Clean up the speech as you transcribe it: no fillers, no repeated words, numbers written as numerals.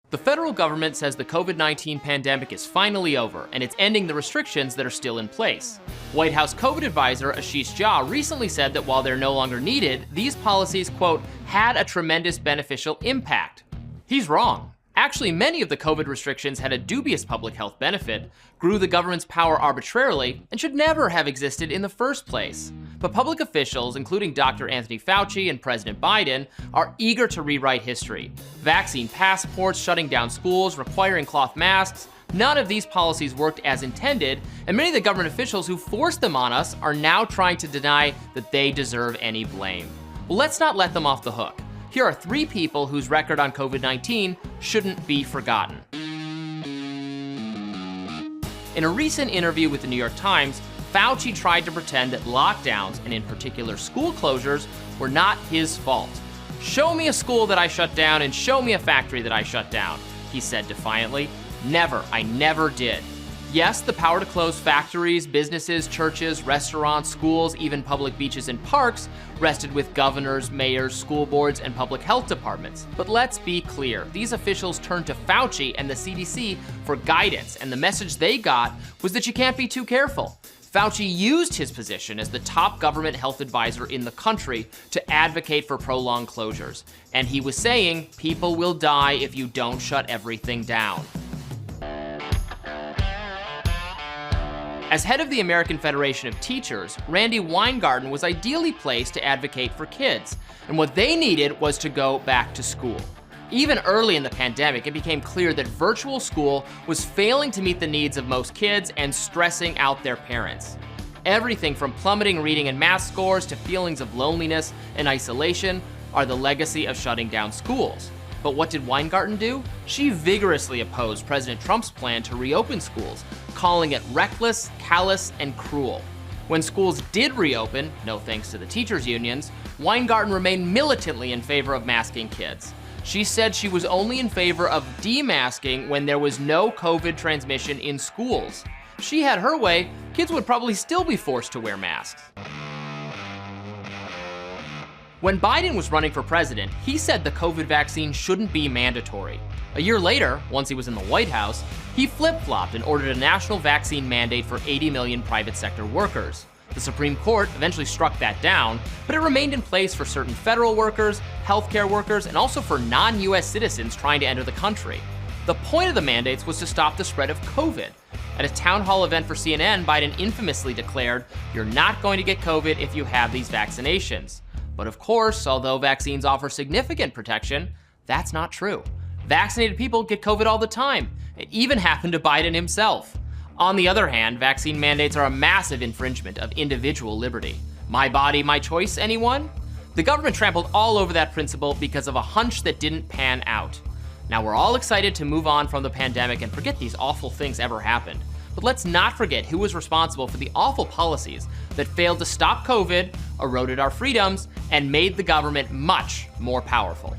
The federal government says the COVID-19 pandemic is finally over, and it's ending the restrictions that are still in place. White House COVID advisor Ashish Jha recently said that while they're no longer needed, these policies, quote, had a tremendous beneficial impact. He's wrong. Actually, many of the COVID restrictions had a dubious public health benefit, grew the government's power arbitrarily, and should never have existed in the first place. But public officials, including Dr. Anthony Fauci and President Biden, are eager to rewrite history. Vaccine passports, shutting down schools, requiring cloth masks, none of these policies worked as intended, and many of the government officials who forced them on us are now trying to deny that they deserve any blame. Well, let's not let them off the hook. Here are 3 people whose record on COVID-19 shouldn't be forgotten. In a recent interview with the New York Times, Fauci tried to pretend that lockdowns, and in particular school closures, were not his fault. "Show me a school that I shut down and show me a factory that I shut down," he said defiantly. "Never, I never did." Yes, the power to close factories, businesses, churches, restaurants, schools, even public beaches and parks rested with governors, mayors, school boards, and public health departments. But let's be clear, these officials turned to Fauci and the CDC for guidance, and the message they got was that you can't be too careful. Fauci used his position as the top government health advisor in the country to advocate for prolonged closures. And he was saying, people will die if you don't shut everything down. As head of the American Federation of Teachers, Randi Weingarten was ideally placed to advocate for kids, and what they needed was to go back to school. Even early in the pandemic, it became clear that virtual school was failing to meet the needs of most kids and stressing out their parents. Everything from plummeting reading and math scores to feelings of loneliness and isolation are the legacy of shutting down schools. But what did Weingarten do? She vigorously opposed President Trump's plan to reopen schools, calling it reckless, callous, and cruel. When schools did reopen, no thanks to the teachers' unions, Weingarten remained militantly in favor of masking kids. She said she was only in favor of demasking when there was no COVID transmission in schools. If she had her way, kids would probably still be forced to wear masks. When Biden was running for president, he said the COVID vaccine shouldn't be mandatory. A year later, once he was in the White House, he flip-flopped and ordered a national vaccine mandate for 80 million private sector workers. The Supreme Court eventually struck that down, but it remained in place for certain federal workers, healthcare workers, and also for non-US citizens trying to enter the country. The point of the mandates was to stop the spread of COVID. At a town hall event for CNN, Biden infamously declared, "You're not going to get COVID if you have these vaccinations." But of course, although vaccines offer significant protection, that's not true. Vaccinated people get COVID all the time. It even happened to Biden himself. On the other hand, vaccine mandates are a massive infringement of individual liberty. My body, my choice, anyone? The government trampled all over that principle because of a hunch that didn't pan out. Now we're all excited to move on from the pandemic and forget these awful things ever happened. But let's not forget who was responsible for the awful policies that failed to stop COVID, eroded our freedoms, and made the government much more powerful.